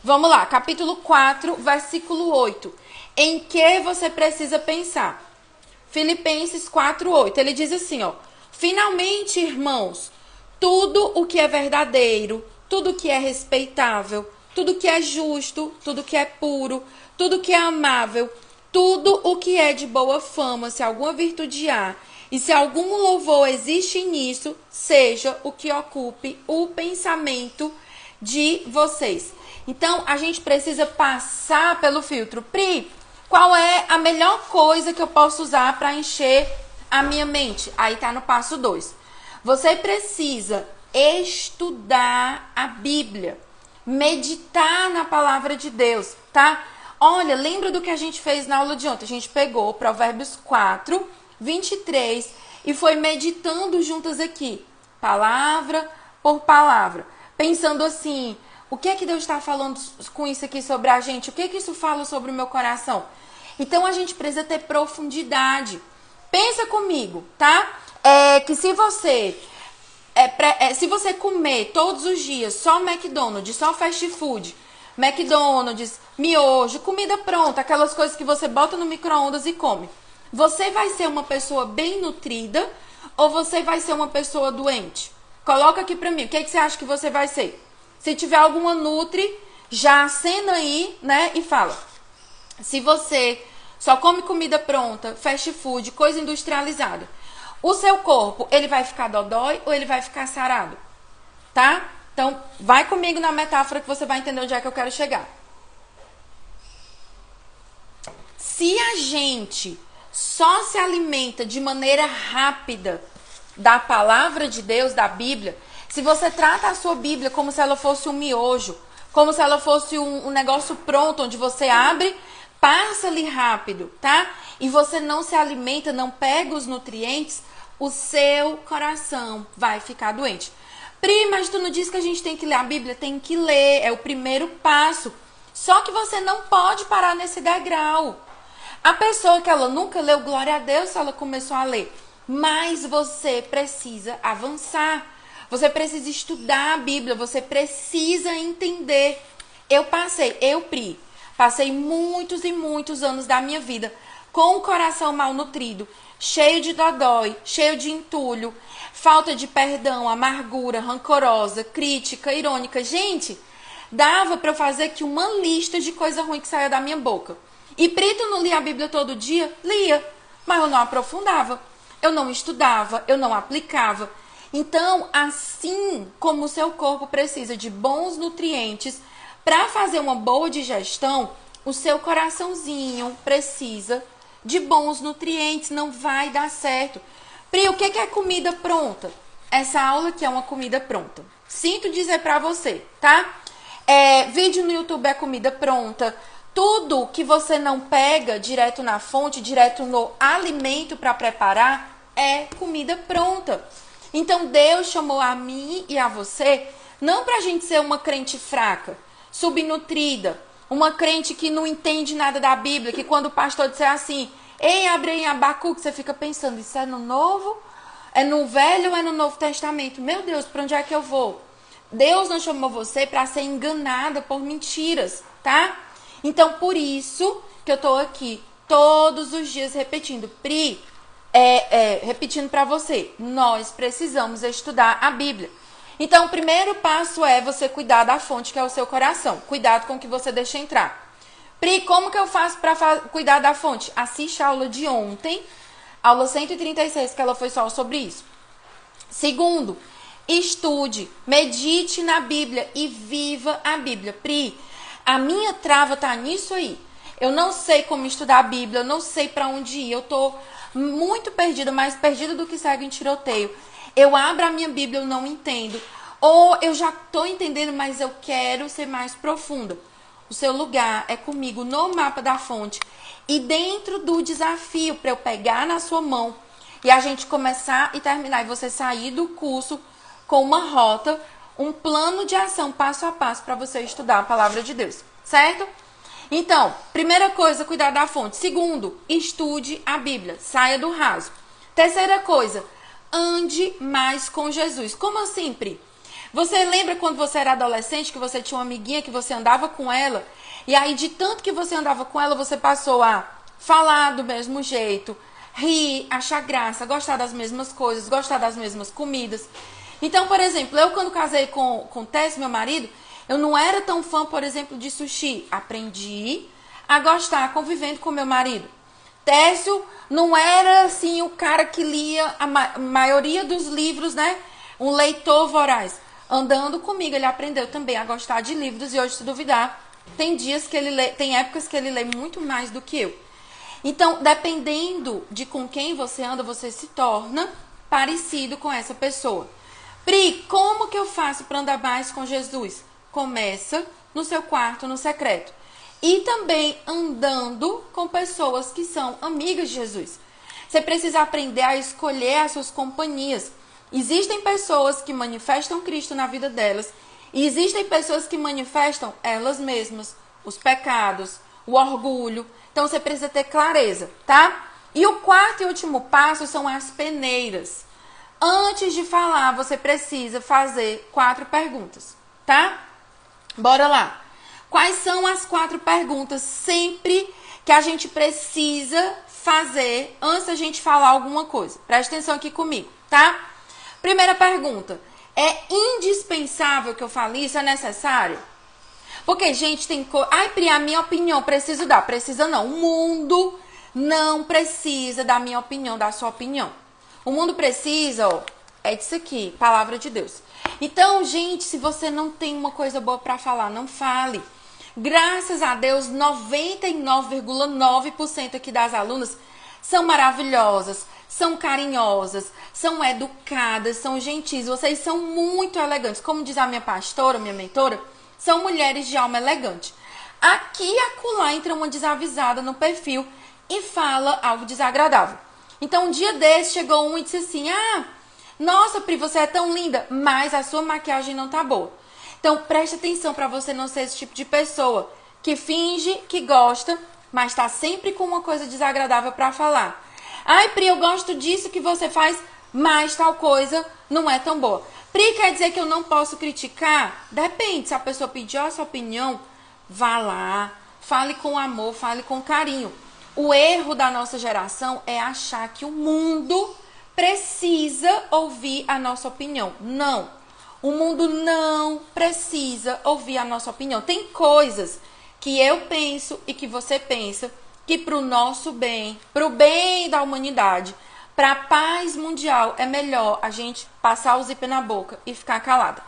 Vamos lá, capítulo 4, versículo 8. Em que você precisa pensar? Filipenses 4, 8. Ele diz assim, ó: finalmente, irmãos, tudo o que é verdadeiro, tudo o que é respeitável, tudo o que é justo, tudo o que é puro, tudo o que é amável, tudo o que é de boa fama, se alguma virtude há, e se algum louvor existe nisso, seja o que ocupe o pensamento de vocês. Então, a gente precisa passar pelo filtro. Pri, qual é a melhor coisa que eu posso usar para encher a minha mente? Aí tá no passo 2. Você precisa estudar a Bíblia, meditar na palavra de Deus, tá? Olha, lembra do que a gente fez na aula de ontem? A gente pegou Provérbios 4, 23 e foi meditando juntas aqui, palavra por palavra, pensando assim: o que é que Deus está falando com isso aqui sobre a gente? O que é que isso fala sobre o meu coração? Então, a gente precisa ter profundidade. Pensa comigo, tá? Que se você comer todos os dias só McDonald's, só fast food, McDonald's, miojo, comida pronta, aquelas coisas que você bota no micro-ondas e come, você vai ser uma pessoa bem nutrida ou você vai ser uma pessoa doente? Coloca aqui pra mim, o que é que você acha que você vai ser? Se tiver alguma nutri, já acena aí, né, e fala. Se você só come comida pronta, fast food, coisa industrializada, o seu corpo, ele vai ficar dodói ou ele vai ficar sarado? Tá? Então, vai comigo na metáfora que você vai entender onde é que eu quero chegar. Se a gente só se alimenta de maneira rápida da palavra de Deus, da Bíblia, se você trata a sua Bíblia como se ela fosse um miojo, como se ela fosse um negócio pronto, onde você abre, passa ali rápido, tá? E você não se alimenta, não pega os nutrientes, o seu coração vai ficar doente. Pri, mas tu não disse que a gente tem que ler a Bíblia? Tem que ler, é o primeiro passo. Só que você não pode parar nesse degrau. A pessoa que ela nunca leu, glória a Deus se ela começou a ler. Mas você precisa avançar. Você precisa estudar a Bíblia, você precisa entender. Pri, passei muitos e muitos anos da minha vida com o coração malnutrido, cheio de dodói, cheio de entulho, falta de perdão, amargura, rancorosa, crítica, irônica. Gente, dava para eu fazer aqui uma lista de coisa ruim que saía da minha boca. E Preto não lia a Bíblia todo dia? Lia, mas eu não aprofundava, eu não estudava, eu não aplicava. Então, assim como o seu corpo precisa de bons nutrientes para fazer uma boa digestão, o seu coraçãozinho precisa de bons nutrientes, não vai dar certo. Pri, o que é comida pronta? Essa aula aqui é uma comida pronta. Sinto dizer para você, tá? Vídeo no YouTube é comida pronta. Tudo que você não pega direto na fonte, direto no alimento para preparar, é comida pronta. Então Deus chamou a mim e a você não para a gente ser uma crente fraca, subnutrida, uma crente que não entende nada da Bíblia, que quando o pastor disser assim, ei, abre aí em Abacuque, você fica pensando, isso é no Novo? É no Velho ou é no Novo Testamento? Meu Deus, para onde é que eu vou? Deus não chamou você para ser enganada por mentiras, tá? Então, por isso que eu tô aqui todos os dias repetindo. Pri, repetindo para você, nós precisamos estudar a Bíblia. Então, o primeiro passo é você cuidar da fonte, que é o seu coração. Cuidado com o que você deixa entrar. Pri, como que eu faço para cuidar da fonte? Assiste a aula de ontem, aula 136, que ela foi só sobre isso. Segundo, estude, medite na Bíblia e viva a Bíblia. Pri, a minha trava tá nisso aí. Eu não sei como estudar a Bíblia, eu não sei para onde ir, eu tô muito perdida, mais perdida do que cego em tiroteio. Eu abro a minha Bíblia, eu não entendo. Ou eu já tô entendendo, mas eu quero ser mais profunda. O seu lugar é comigo no mapa da fonte. E dentro do desafio, para eu pegar na sua mão e a gente começar e terminar, e você sair do curso com uma rota, um plano de ação passo a passo para você estudar a palavra de Deus, certo? Então, primeira coisa, cuidar da fonte. Segundo, estude a Bíblia, saia do raso. Terceira coisa, ande mais com Jesus. Como assim, Pri? Você lembra quando você era adolescente, que você tinha uma amiguinha, que você andava com ela, e aí de tanto que você andava com ela, você passou a falar do mesmo jeito, rir, achar graça, gostar das mesmas coisas, gostar das mesmas comidas. Então, por exemplo, eu quando casei com o Tess, meu marido, eu não era tão fã, por exemplo, de sushi. Aprendi a gostar convivendo com meu marido. Técio não era, assim, o cara que lia a maioria dos livros, né? Um leitor voraz. Andando comigo, ele aprendeu também a gostar de livros e hoje, se duvidar, tem dias que ele lê, tem épocas que ele lê muito mais do que eu. Então, dependendo de com quem você anda, você se torna parecido com essa pessoa. Pri, como que eu faço para andar mais com Jesus? Começa no seu quarto, no secreto. E também andando com pessoas que são amigas de Jesus. Você precisa aprender a escolher as suas companhias. Existem pessoas que manifestam Cristo na vida delas. E existem pessoas que manifestam elas mesmas, os pecados, o orgulho. Então você precisa ter clareza, tá? E o quarto e último passo são as peneiras. Antes de falar, você precisa fazer 4 perguntas, tá? Bora lá. Quais são as 4 perguntas sempre que a gente precisa fazer antes da gente falar alguma coisa? Presta atenção aqui comigo, tá? Primeira pergunta. É indispensável que eu fale isso? É necessário? Porque, gente, tem coisa... Ai, Pri, a minha opinião, preciso dar. Precisa não. O mundo não precisa da minha opinião, da sua opinião. O mundo precisa, ó, é disso aqui, palavra de Deus. Então, gente, se você não tem uma coisa boa pra falar, não fale. Graças a Deus, 99,9% aqui das alunas são maravilhosas, são carinhosas, são educadas, são gentis, vocês são muito elegantes. Como diz a minha pastora, minha mentora, são mulheres de alma elegante. Aqui e acolá entra uma desavisada no perfil e fala algo desagradável. Então, um dia desse, chegou um e disse assim, nossa, Pri, você é tão linda, mas a sua maquiagem não tá boa. Então, preste atenção para você não ser esse tipo de pessoa que finge que gosta, mas tá sempre com uma coisa desagradável para falar. Ai, Pri, eu gosto disso que você faz, mas tal coisa não é tão boa. Pri, quer dizer que eu não posso criticar? Depende, se a pessoa pedir a sua opinião, vá lá, fale com amor, fale com carinho. O erro da nossa geração é achar que o mundo precisa ouvir a nossa opinião. Não, o mundo não precisa ouvir a nossa opinião. Tem coisas que eu penso e que você pensa que para o nosso bem, para o bem da humanidade, para a paz mundial, é melhor a gente passar o zíper na boca e ficar calada.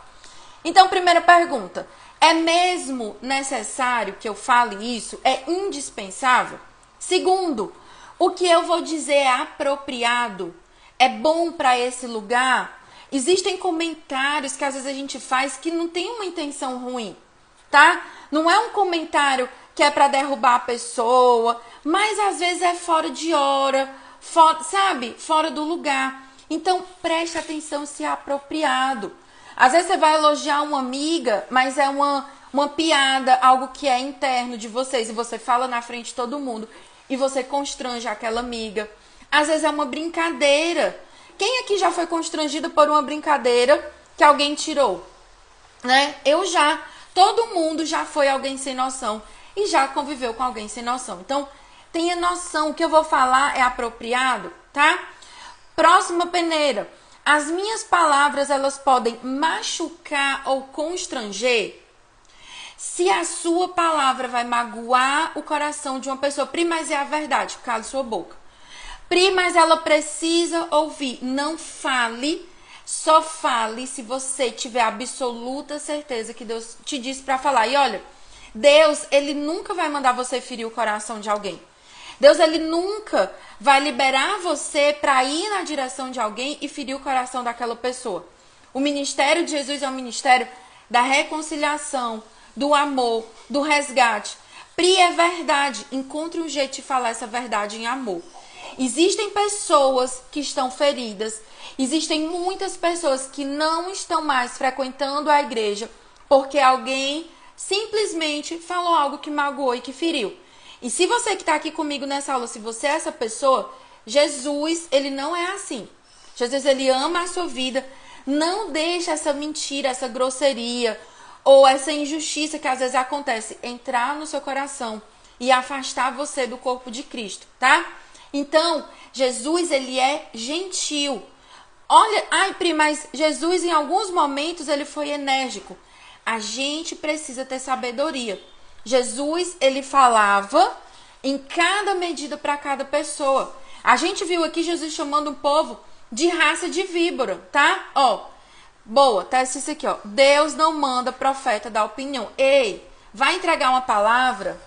Então, primeira pergunta, é mesmo necessário que eu fale isso? É indispensável? Segundo, o que eu vou dizer é apropriado? É bom para esse lugar? Existem comentários que às vezes a gente faz que não tem uma intenção ruim, tá? Não é um comentário que é para derrubar a pessoa, mas às vezes é fora de hora, sabe? Fora do lugar. Então, preste atenção se é apropriado. Às vezes você vai elogiar uma amiga, mas é uma piada, algo que é interno de vocês, e você fala na frente de todo mundo, e você constrange aquela amiga. Às vezes é uma brincadeira. Quem aqui já foi constrangido por uma brincadeira que alguém tirou? Né? Eu já. Todo mundo já foi alguém sem noção e já conviveu com alguém sem noção. Então, tenha noção, o que eu vou falar é apropriado, tá? Próxima peneira. As minhas palavras, elas podem machucar ou constranger? Se a sua palavra vai magoar o coração de uma pessoa, Pri, mas é a verdade, cala sua boca. Pri, mas ela precisa ouvir. Não fale, só fale se você tiver absoluta certeza que Deus te disse para falar. E olha, Deus, ele nunca vai mandar você ferir o coração de alguém. Deus, ele nunca vai liberar você para ir na direção de alguém e ferir o coração daquela pessoa. O ministério de Jesus é um ministério da reconciliação, do amor, do resgate. Pri, é verdade. Encontre um jeito de falar essa verdade em amor. Existem pessoas que estão feridas. Existem muitas pessoas que não estão mais frequentando a igreja porque alguém simplesmente falou algo que magoou e que feriu. E se você que está aqui comigo nessa aula, se você é essa pessoa, Jesus, ele não é assim. Jesus, ele ama a sua vida. Não deixe essa mentira, essa grosseria ou essa injustiça que às vezes acontece entrar no seu coração e afastar você do corpo de Cristo, tá? Então, Jesus, ele é gentil. Olha, ai, Pri, mas Jesus em alguns momentos ele foi enérgico. A gente precisa ter sabedoria. Jesus, ele falava em cada medida para cada pessoa. A gente viu aqui Jesus chamando um povo de raça de víbora, tá? Ó, boa, testa isso aqui, ó. Deus não manda profeta dar opinião. Ei, vai entregar uma palavra?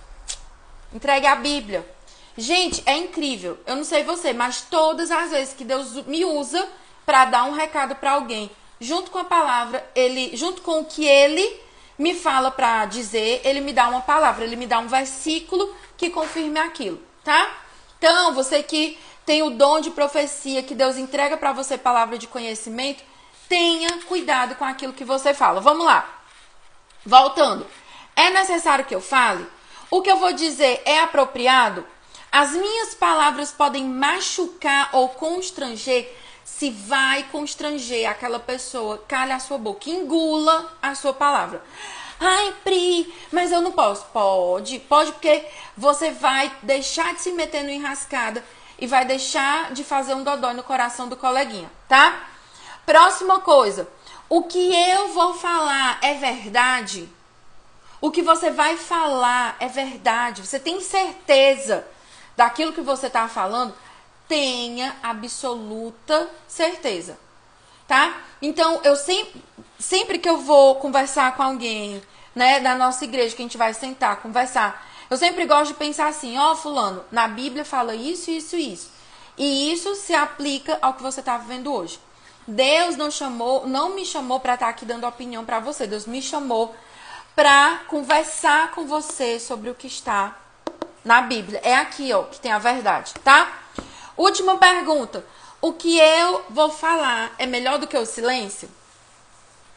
Entregue a Bíblia. Gente, é incrível. Eu não sei você, mas todas as vezes que Deus me usa para dar um recado para alguém, junto com a palavra, junto com o que ele me fala para dizer, ele me dá uma palavra, ele me dá um versículo que confirme aquilo, tá? Então, você que tem o dom de profecia, que Deus entrega para você palavra de conhecimento, tenha cuidado com aquilo que você fala. Vamos lá. Voltando. É necessário que eu fale? O que eu vou dizer é apropriado? As minhas palavras podem machucar ou constranger. Se vai constranger aquela pessoa, cale a sua boca, engula a sua palavra. Ai, Pri, mas eu não posso. Pode porque você vai deixar de se meter no enrascada e vai deixar de fazer um dodói no coração do coleguinha, tá? Próxima coisa, o que eu vou falar é verdade? O que você vai falar é verdade? Você tem certeza daquilo que você está falando? Tenha absoluta certeza, tá? Então, eu sempre que eu vou conversar com alguém, né, da nossa igreja, que a gente vai sentar, conversar, eu sempre gosto de pensar assim, ó, fulano, na Bíblia fala isso, isso e isso. E isso se aplica ao que você está vivendo hoje. Deus não me chamou para estar aqui dando opinião para você. Deus me chamou para conversar com você sobre o que está na Bíblia. É aqui, ó, que tem a verdade, tá? Última pergunta. O que eu vou falar é melhor do que o silêncio?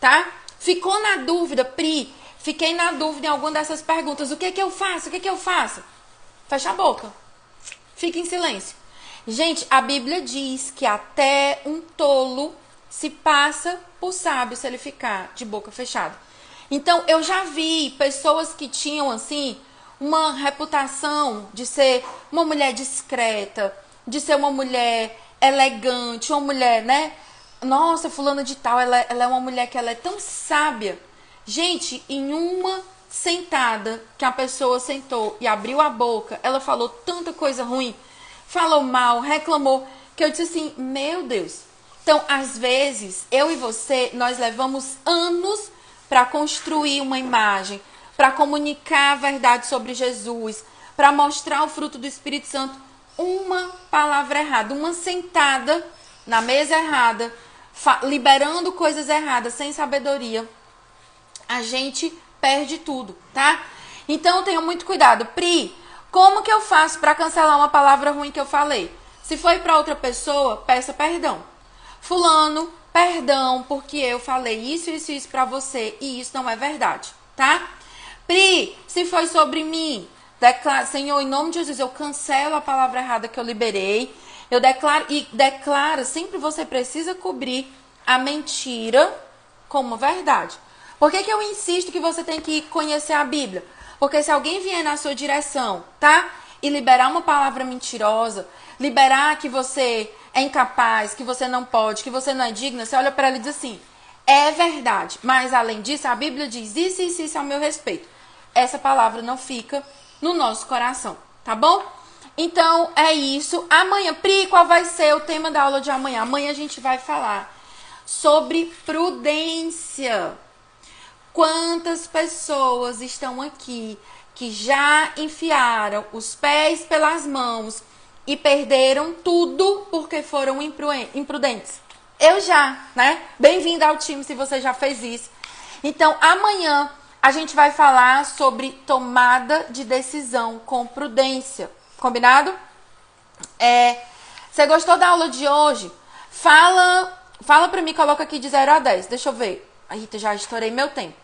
Tá? Ficou na dúvida, Pri? Fiquei na dúvida em alguma dessas perguntas. O que eu faço? O que eu faço? Fecha a boca. Fica em silêncio. Gente, a Bíblia diz que até um tolo se passa por sábio se ele ficar de boca fechada. Então, eu já vi pessoas que tinham, assim, uma reputação de ser uma mulher discreta, de ser uma mulher elegante, uma mulher, né? Nossa, fulana de tal, ela é uma mulher que ela é tão sábia. Gente, em uma sentada que a pessoa sentou e abriu a boca, ela falou tanta coisa ruim, falou mal, reclamou, que eu disse assim, meu Deus. Então, às vezes, eu e você, nós levamos anos para construir uma imagem, para comunicar a verdade sobre Jesus, para mostrar o fruto do Espírito Santo. Uma palavra errada, uma sentada na mesa errada, liberando coisas erradas, sem sabedoria, a gente perde tudo, tá? Então, tenha muito cuidado. Pri, como que eu faço para cancelar uma palavra ruim que eu falei? Se foi para outra pessoa, peça perdão. Fulano, perdão, porque eu falei isso para você e isso não é verdade, tá? Pri, se foi sobre mim, declaro, Senhor, em nome de Jesus, eu cancelo a palavra errada que eu liberei. Eu declaro, sempre você precisa cobrir a mentira como verdade. Por que eu insisto que você tem que conhecer a Bíblia? Porque se alguém vier na sua direção, tá? E liberar uma palavra mentirosa, liberar que você é incapaz, que você não pode, que você não é digna, você olha para ela e diz assim, é verdade, mas além disso, a Bíblia diz isso ao meu respeito. Essa palavra não fica no nosso coração, tá bom? Então, é isso. Amanhã, Pri, qual vai ser o tema da aula de amanhã? Amanhã a gente vai falar sobre prudência. Quantas pessoas estão aqui que já enfiaram os pés pelas mãos e perderam tudo porque foram imprudentes? Eu já, né? Bem-vinda ao time se você já fez isso. Então, amanhã a gente vai falar sobre tomada de decisão com prudência. Combinado? Você gostou da aula de hoje? Fala pra mim, coloca aqui de 0 a 10. Deixa eu ver. Rita, já estourei meu tempo.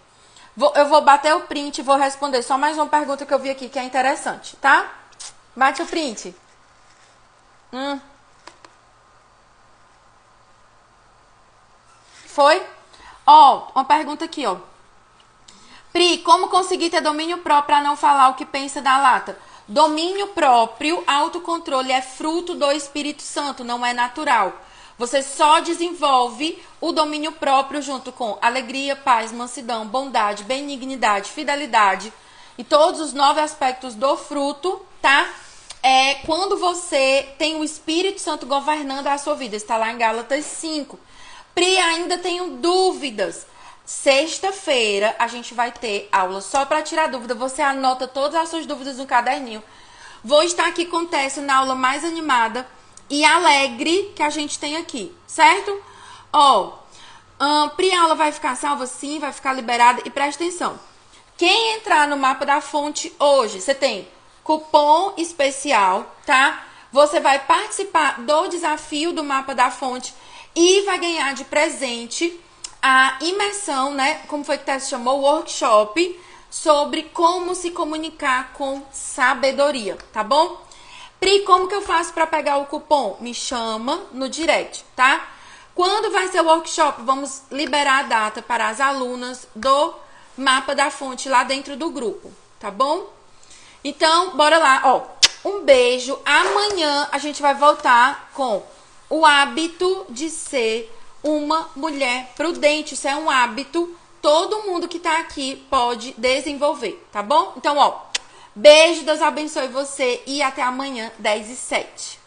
Eu vou bater o print e vou responder só mais uma pergunta que eu vi aqui que é interessante, tá? Bate o print. Foi? Ó, uma pergunta aqui, ó. Pri, como conseguir ter domínio próprio para não falar o que pensa da lata? Domínio próprio, autocontrole é fruto do Espírito Santo, não é natural. Você só desenvolve o domínio próprio junto com alegria, paz, mansidão, bondade, benignidade, fidelidade e todos os 9 aspectos do fruto, tá? Quando você tem o Espírito Santo governando a sua vida. Está lá em Gálatas 5. Pri, ainda tenho dúvidas. Sexta-feira a gente vai ter aula só para tirar dúvida. Você anota todas as suas dúvidas no caderninho. Vou estar aqui com o Técio na aula mais animada e alegre que a gente tem aqui, certo? Pri, a aula vai ficar salva sim, vai ficar liberada. E presta atenção. Quem entrar no mapa da fonte hoje, você tem cupom especial, tá? Você vai participar do desafio do mapa da fonte e vai ganhar de presente a imersão, né? Como foi que o Tess chamou? Workshop sobre como se comunicar com sabedoria, tá bom? Pri, como que eu faço para pegar o cupom? Me chama no direct, tá? Quando vai ser o workshop? Vamos liberar a data para as alunas do mapa da fonte lá dentro do grupo, tá bom? Então, bora lá, um beijo. Amanhã a gente vai voltar com o hábito de ser uma mulher prudente. Isso é um hábito, todo mundo que tá aqui pode desenvolver, tá bom? Então, beijo, Deus abençoe você e até amanhã, 10h07.